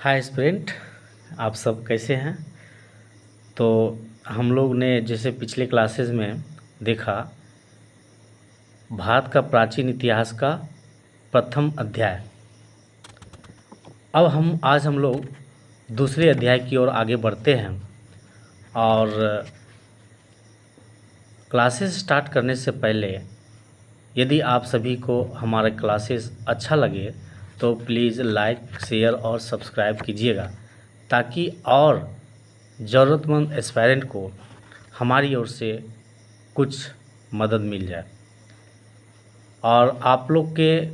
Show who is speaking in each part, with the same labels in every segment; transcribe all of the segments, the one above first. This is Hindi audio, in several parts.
Speaker 1: हाय स्टूडेंट, आप सब कैसे हैं। तो हम लोग ने जैसे पिछले क्लासेस में देखा भारत का प्राचीन इतिहास का प्रथम अध्याय। अब आज हम लोग दूसरे अध्याय की ओर आगे बढ़ते हैं। और क्लासेस स्टार्ट करने से पहले यदि आप सभी को हमारा क्लासेस अच्छा लगे तो प्लीज़ लाइक, शेयर और सब्सक्राइब कीजिएगा, ताकि और ज़रूरतमंद एस्पायरेंट को हमारी ओर से कुछ मदद मिल जाए। और आप लोग के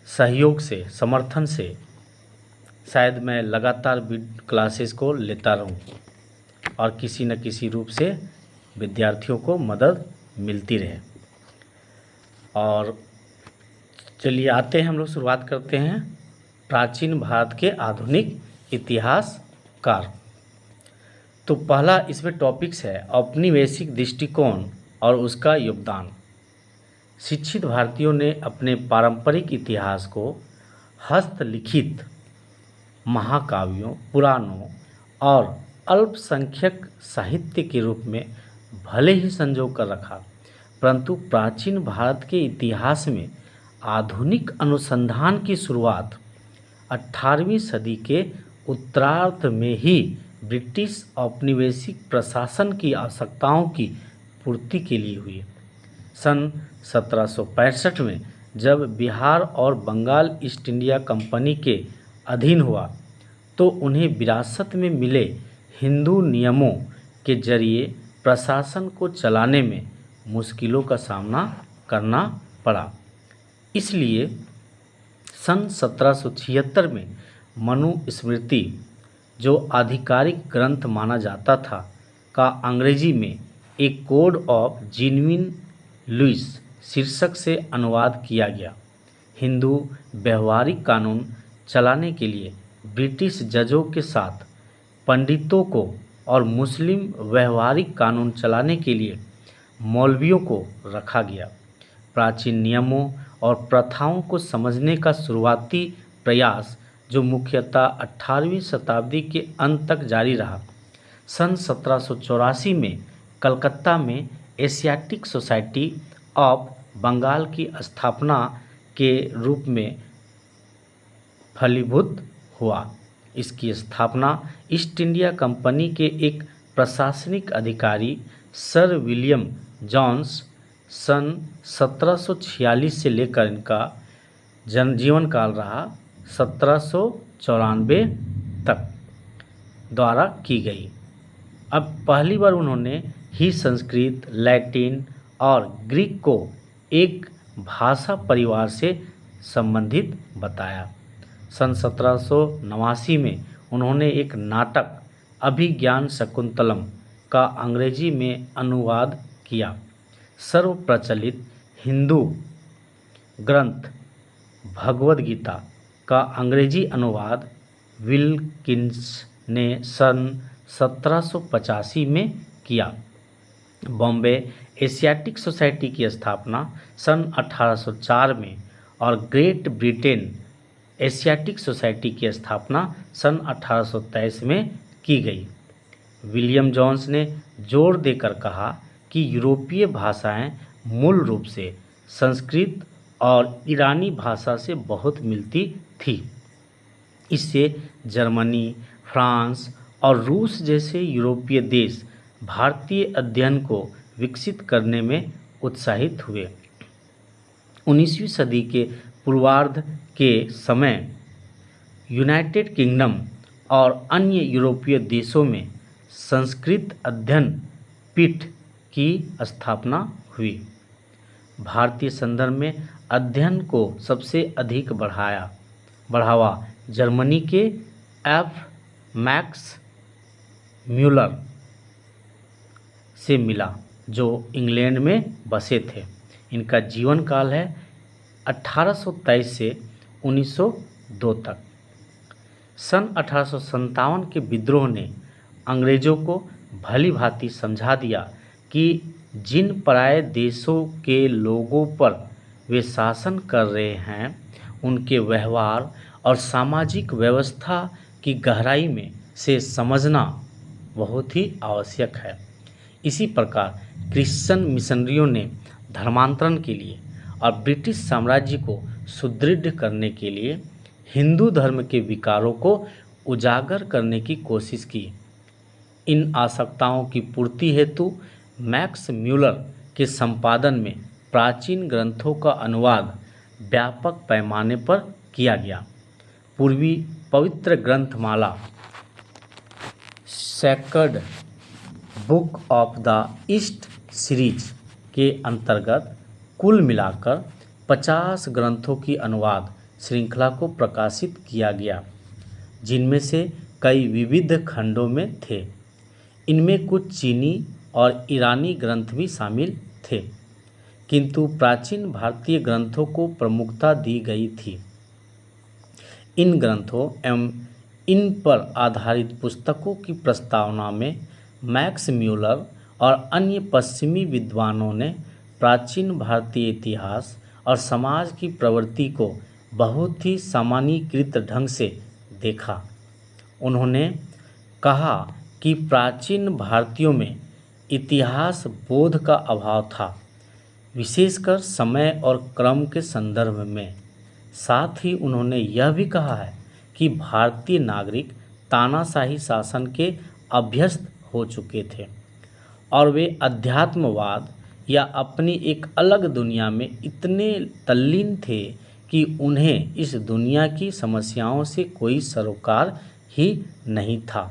Speaker 1: सहयोग से, समर्थन से शायद मैं लगातार क्लासेस को लेता रहूं और किसी न किसी रूप से विद्यार्थियों को मदद मिलती रहे। और चलिए आते हैं, हम लोग शुरुआत करते हैं प्राचीन भारत के आधुनिक इतिहासकार। तो पहला इसमें टॉपिक्स है औपनिवेशिक दृष्टिकोण और उसका योगदान। शिक्षित भारतीयों ने अपने पारंपरिक इतिहास को हस्तलिखित महाकाव्यों, पुराणों और अल्पसंख्यक साहित्य के रूप में भले ही संजो कर रखा, परंतु प्राचीन भारत के इतिहास में आधुनिक अनुसंधान की शुरुआत 18वीं सदी के उत्तरार्ध में ही ब्रिटिश औपनिवेशिक प्रशासन की आवश्यकताओं की पूर्ति के लिए हुई। सन 1765 में जब बिहार और बंगाल ईस्ट इंडिया कंपनी के अधीन हुआ तो उन्हें विरासत में मिले हिंदू नियमों के जरिए प्रशासन को चलाने में मुश्किलों का सामना करना पड़ा। इसलिए सन 1776 में मनुस्मृति, जो आधिकारिक ग्रंथ माना जाता था, का अंग्रेजी में एक कोड ऑफ जेन्युइन लुइस शीर्षक से अनुवाद किया गया। हिंदू व्यवहारिक कानून चलाने के लिए ब्रिटिश जजों के साथ पंडितों को और मुस्लिम व्यवहारिक कानून चलाने के लिए मौलवियों को रखा गया। प्राचीन नियमों और प्रथाओं को समझने का शुरुआती प्रयास, जो मुख्यतः 18वीं शताब्दी के अंत तक जारी रहा, सन 1784 में कलकत्ता में एशियाटिक सोसाइटी ऑफ बंगाल की स्थापना के रूप में फलीभूत हुआ। इसकी स्थापना ईस्ट इंडिया कंपनी के एक प्रशासनिक अधिकारी सर विलियम जोन्स सन 1746 से लेकर इनका जीवन काल रहा 1794 तक द्वारा की गई। अब पहली बार उन्होंने ही संस्कृत, लैटिन और ग्रीक को एक भाषा परिवार से संबंधित बताया। सन 1789 में उन्होंने एक नाटक अभिज्ञान शकुंतलम का अंग्रेजी में अनुवाद किया। सर्व प्रचलित हिंदू ग्रंथ भगवद गीता का अंग्रेजी अनुवाद विल्किंस ने सन 1785 में किया। बॉम्बे एशियाटिक सोसाइटी की स्थापना सन 1804 में और ग्रेट ब्रिटेन एशियाटिक सोसाइटी की स्थापना सन 1823 में की गई। विलियम जोन्स ने जोर देकर कहा कि यूरोपीय भाषाएं मूल रूप से संस्कृत और ईरानी भाषा से बहुत मिलती थी। इससे जर्मनी, फ्रांस और रूस जैसे यूरोपीय देश भारतीय अध्ययन को विकसित करने में उत्साहित हुए। 19वीं सदी के पूर्वार्ध के समय यूनाइटेड किंगडम और अन्य यूरोपीय देशों में संस्कृत अध्ययन पीठ की स्थापना हुई। भारतीय संदर्भ में अध्ययन को सबसे अधिक बढ़ावा जर्मनी के एफ मैक्स म्यूलर से मिला, जो इंग्लैंड में बसे थे। इनका जीवन काल है 1823 से 1902 तक। सन 1857 के विद्रोह ने अंग्रेज़ों को भली भांति समझा दिया कि जिन पराये देशों के लोगों पर वे शासन कर रहे हैं, उनके व्यवहार और सामाजिक व्यवस्था की गहराई में से समझना बहुत ही आवश्यक है। इसी प्रकार क्रिश्चियन मिशनरियों ने धर्मांतरण के लिए और ब्रिटिश साम्राज्य को सुदृढ़ करने के लिए हिंदू धर्म के विकारों को उजागर करने की कोशिश की। इन आवश्यकताओं की पूर्ति हेतु मैक्स म्यूलर के संपादन में प्राचीन ग्रंथों का अनुवाद व्यापक पैमाने पर किया गया। पूर्वी पवित्र ग्रंथमाला sacred book of the east series के अंतर्गत कुल मिलाकर 50 ग्रंथों की अनुवाद श्रृंखला को प्रकाशित किया गया, जिनमें से कई विविध खंडों में थे। इनमें कुछ चीनी और ईरानी ग्रंथ भी शामिल थे, किंतु प्राचीन भारतीय ग्रंथों को प्रमुखता दी गई थी। इन ग्रंथों एवं इन पर आधारित पुस्तकों की प्रस्तावना में मैक्स म्यूलर और अन्य पश्चिमी विद्वानों ने प्राचीन भारतीय इतिहास और समाज की प्रवृत्ति को बहुत ही सामान्यीकृत ढंग से देखा। उन्होंने कहा कि प्राचीन भारतीयों में इतिहास बोध का अभाव था, विशेषकर समय और क्रम के संदर्भ में। साथ ही उन्होंने यह भी कहा है कि भारतीय नागरिक तानाशाही शासन के अभ्यस्त हो चुके थे और वे अध्यात्मवाद या अपनी एक अलग दुनिया में इतने तल्लीन थे कि उन्हें इस दुनिया की समस्याओं से कोई सरोकार ही नहीं था।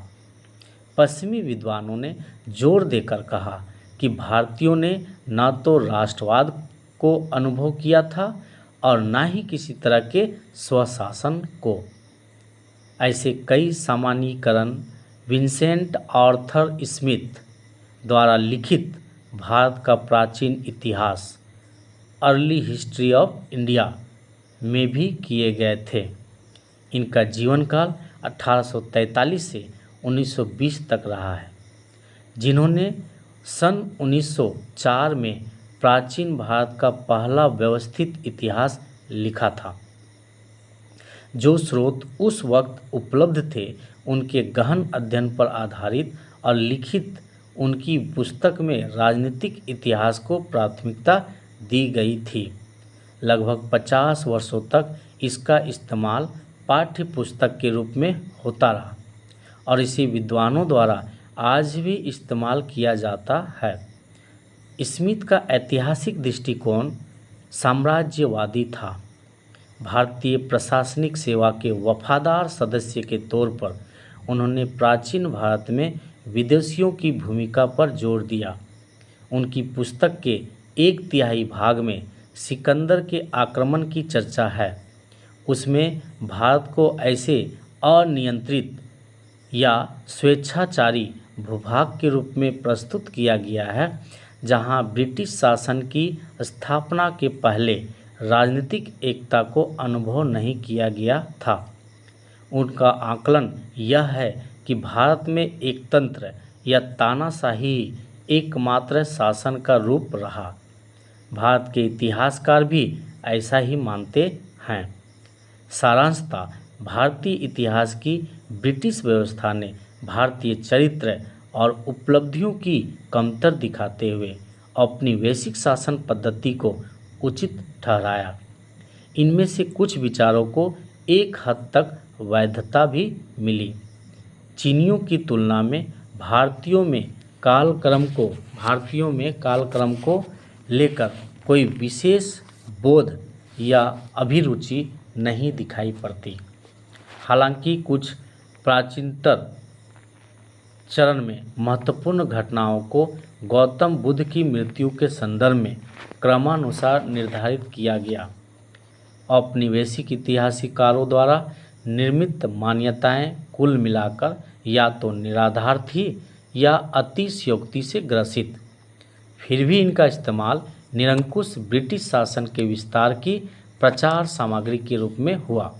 Speaker 1: पश्चिमी विद्वानों ने जोर देकर कहा कि भारतीयों ने न तो राष्ट्रवाद को अनुभव किया था और न ही किसी तरह के स्वशासन को। ऐसे कई सामान्यीकरण विंसेंट आर्थर स्मिथ द्वारा लिखित भारत का प्राचीन इतिहास अर्ली हिस्ट्री ऑफ इंडिया में भी किए गए थे। इनका जीवन काल 1843 से 1920 तक रहा है। जिन्होंने सन 1904 में प्राचीन भारत का पहला व्यवस्थित इतिहास लिखा था। जो स्रोत उस वक्त उपलब्ध थे उनके गहन अध्ययन पर आधारित और लिखित उनकी पुस्तक में राजनीतिक इतिहास को प्राथमिकता दी गई थी। लगभग 50 वर्षों तक इसका इस्तेमाल पाठ्य पुस्तक के रूप में होता रहा और इसे विद्वानों द्वारा आज भी इस्तेमाल किया जाता है। स्मिथ का ऐतिहासिक दृष्टिकोण साम्राज्यवादी था। भारतीय प्रशासनिक सेवा के वफादार सदस्य के तौर पर उन्होंने प्राचीन भारत में विदेशियों की भूमिका पर जोर दिया। उनकी पुस्तक के 1/3 भाग में सिकंदर के आक्रमण की चर्चा है। उसमें भारत को ऐसे अनियंत्रित या स्वेच्छाचारी भूभाग के रूप में प्रस्तुत किया गया है जहां ब्रिटिश शासन की स्थापना के पहले राजनीतिक एकता को अनुभव नहीं किया गया था। उनका आकलन यह है कि भारत में एकतंत्र या तानाशाही एकमात्र शासन का रूप रहा। भारत के इतिहासकार भी ऐसा ही मानते हैं। सारांशतः भारतीय इतिहास की ब्रिटिश व्यवस्था ने भारतीय चरित्र और उपलब्धियों की कमतर दिखाते हुए अपनी वैश्विक शासन पद्धति को उचित ठहराया। इनमें से कुछ विचारों को एक हद तक वैधता भी मिली। चीनियों की तुलना में भारतीयों में कालक्रम को लेकर कोई विशेष बोध या अभिरुचि नहीं दिखाई पड़ती। हालांकि कुछ प्राचीनतर चरण में महत्वपूर्ण घटनाओं को गौतम बुद्ध की मृत्यु के संदर्भ में क्रमानुसार निर्धारित किया गया। औपनिवेशिक इतिहासकारों द्वारा निर्मित मान्यताएं कुल मिलाकर या तो निराधार थी या अतिशयोक्ति से ग्रसित। फिर भी इनका इस्तेमाल निरंकुश ब्रिटिश शासन के विस्तार की प्रचार सामग्री के रूप में हुआ।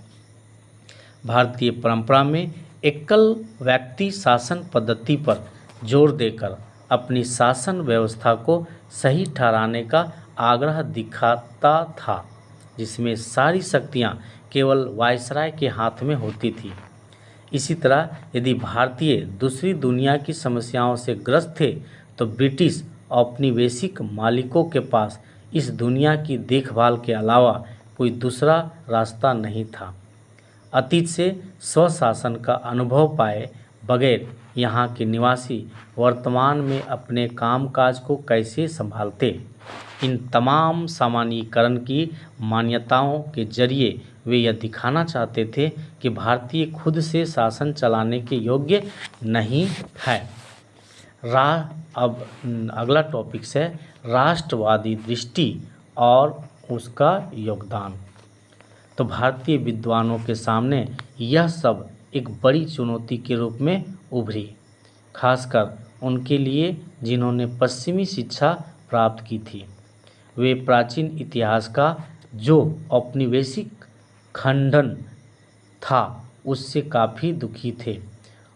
Speaker 1: भारतीय परंपरा में एकल व्यक्ति शासन पद्धति पर जोर देकर अपनी शासन व्यवस्था को सही ठहराने का आग्रह दिखाता था, जिसमें सारी शक्तियां केवल वायसराय के हाथ में होती थी। इसी तरह यदि भारतीय दूसरी दुनिया की समस्याओं से ग्रस्त थे तो ब्रिटिश औपनिवेशिक मालिकों के पास इस दुनिया की देखभाल के अलावा कोई दूसरा रास्ता नहीं था। अतीत से स्वशासन का अनुभव पाए बगैर यहाँ के निवासी वर्तमान में अपने कामकाज को कैसे संभालते? इन तमाम सामान्यीकरण की मान्यताओं के जरिए वे यह दिखाना चाहते थे कि भारतीय खुद से शासन चलाने के योग्य नहीं है। अब अगला टॉपिक है राष्ट्रवादी दृष्टि और उसका योगदान। तो भारतीय विद्वानों के सामने यह सब एक बड़ी चुनौती के रूप में उभरी, खासकर उनके लिए जिन्होंने पश्चिमी शिक्षा प्राप्त की थी। वे प्राचीन इतिहास का जो औपनिवेशिक खंडन था उससे काफ़ी दुखी थे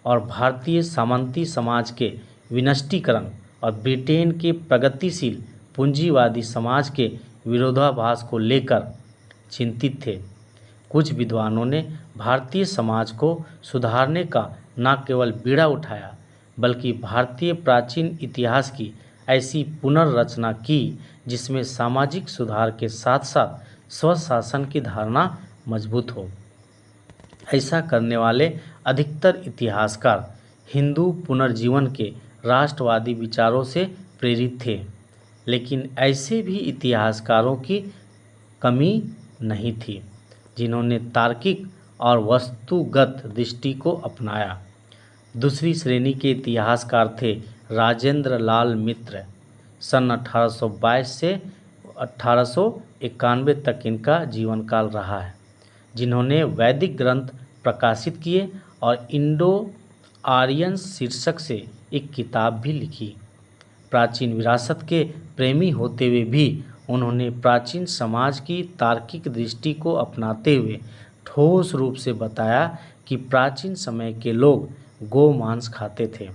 Speaker 1: और भारतीय सामंती समाज के विनष्टीकरण और ब्रिटेन के प्रगतिशील पूंजीवादी समाज के विरोधाभास को लेकर चिंतित थे। कुछ विद्वानों ने भारतीय समाज को सुधारने का न केवल बीड़ा उठाया बल्कि भारतीय प्राचीन इतिहास की ऐसी पुनर्रचना की जिसमें सामाजिक सुधार के साथ साथ स्वशासन की धारणा मजबूत हो। ऐसा करने वाले अधिकतर इतिहासकार हिंदू पुनर्जीवन के राष्ट्रवादी विचारों से प्रेरित थे, लेकिन ऐसे भी इतिहासकारों की कमी नहीं थी जिन्होंने तार्किक और वस्तुगत दृष्टि को अपनाया। दूसरी श्रेणी के इतिहासकार थे राजेंद्र लाल मित्र। सन 1822 से 1891 तक इनका जीवन काल रहा है, जिन्होंने वैदिक ग्रंथ प्रकाशित किए और इंडो आर्यन शीर्षक से एक किताब भी लिखी। प्राचीन विरासत के प्रेमी होते हुए भी उन्होंने प्राचीन समाज की तार्किक दृष्टि को अपनाते हुए ठोस रूप से बताया कि प्राचीन समय के लोग गोमांस खाते थे।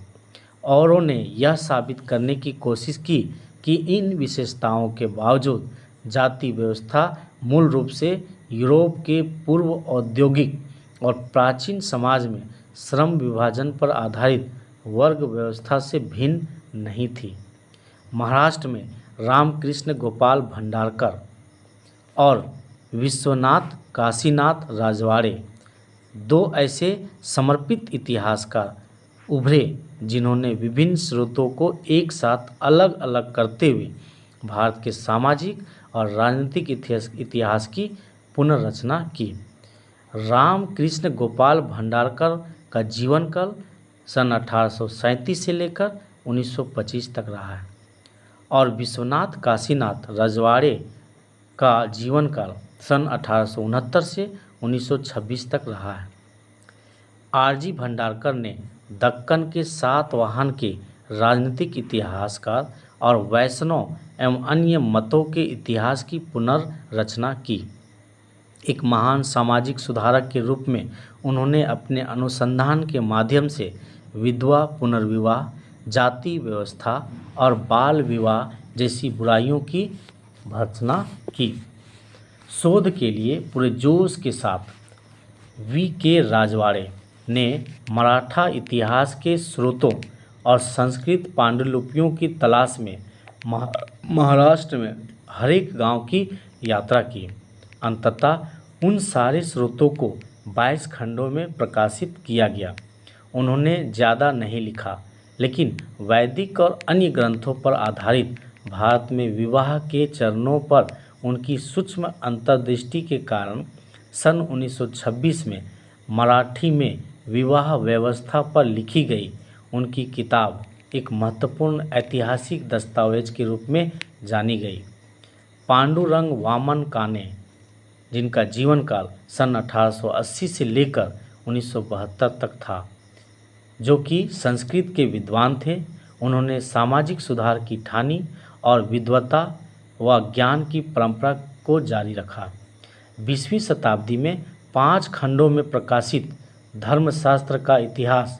Speaker 1: औरों ने यह साबित करने की कोशिश की कि इन विशेषताओं के बावजूद जाति व्यवस्था मूल रूप से यूरोप के पूर्व औद्योगिक और प्राचीन समाज में श्रम विभाजन पर आधारित वर्ग व्यवस्था से भिन्न नहीं थी। महाराष्ट्र में रामकृष्ण गोपाल भंडारकर और विश्वनाथ काशीनाथ राजवाड़े दो ऐसे समर्पित इतिहासकार उभरे जिन्होंने विभिन्न स्रोतों को एक साथ अलग अलग करते हुए भारत के सामाजिक और राजनीतिक इतिहास की पुनर्रचना की। रामकृष्ण गोपाल भंडारकर का जीवन काल सन 1837 से लेकर 1925 तक रहा है और विश्वनाथ काशीनाथ राजवाड़े का जीवन काल सन 1869 से 1926 तक रहा है। आरजी भंडारकर ने दक्कन के सातवाहन के राजनीतिक इतिहासकार और वैष्णव एवं अन्य मतों के इतिहास की पुनर्रचना की। एक महान सामाजिक सुधारक के रूप में उन्होंने अपने अनुसंधान के माध्यम से विधवा पुनर्विवाह, जाति व्यवस्था और बाल विवाह जैसी बुराइयों की भर्त्सना की। शोध के लिए पूरे जोश के साथ V.K. राजवाड़े ने मराठा इतिहास के स्रोतों और संस्कृत पांडुलिपियों की तलाश में महाराष्ट्र में हर एक गांव की यात्रा की। अंततः उन सारे स्रोतों को 22 खंडों में प्रकाशित किया गया। उन्होंने ज़्यादा नहीं लिखा, लेकिन वैदिक और अन्य ग्रंथों पर आधारित भारत में विवाह के चरणों पर उनकी सूक्ष्म अंतर्दृष्टि के कारण सन 1926 में मराठी में विवाह व्यवस्था पर लिखी गई उनकी किताब एक महत्वपूर्ण ऐतिहासिक दस्तावेज के रूप में जानी गई। पांडुरंग वामन काने, जिनका जीवन काल सन 1880 से लेकर 1972 तक था, जो कि संस्कृत के विद्वान थे, उन्होंने सामाजिक सुधार की ठानी और विद्वता व ज्ञान की परंपरा को जारी रखा। 20वीं शताब्दी में 5 खंडों में प्रकाशित धर्मशास्त्र का इतिहास,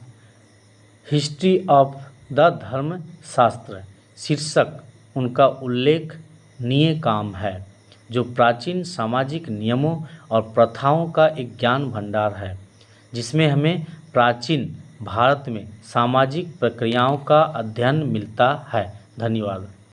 Speaker 1: हिस्ट्री ऑफ द धर्मशास्त्र शीर्षक उनका उल्लेखनीय काम है, जो प्राचीन सामाजिक नियमों और प्रथाओं का एक ज्ञान भंडार है, जिसमें हमें प्राचीन भारत में सामाजिक प्रक्रियाओं का अध्ययन मिलता है। धन्यवाद।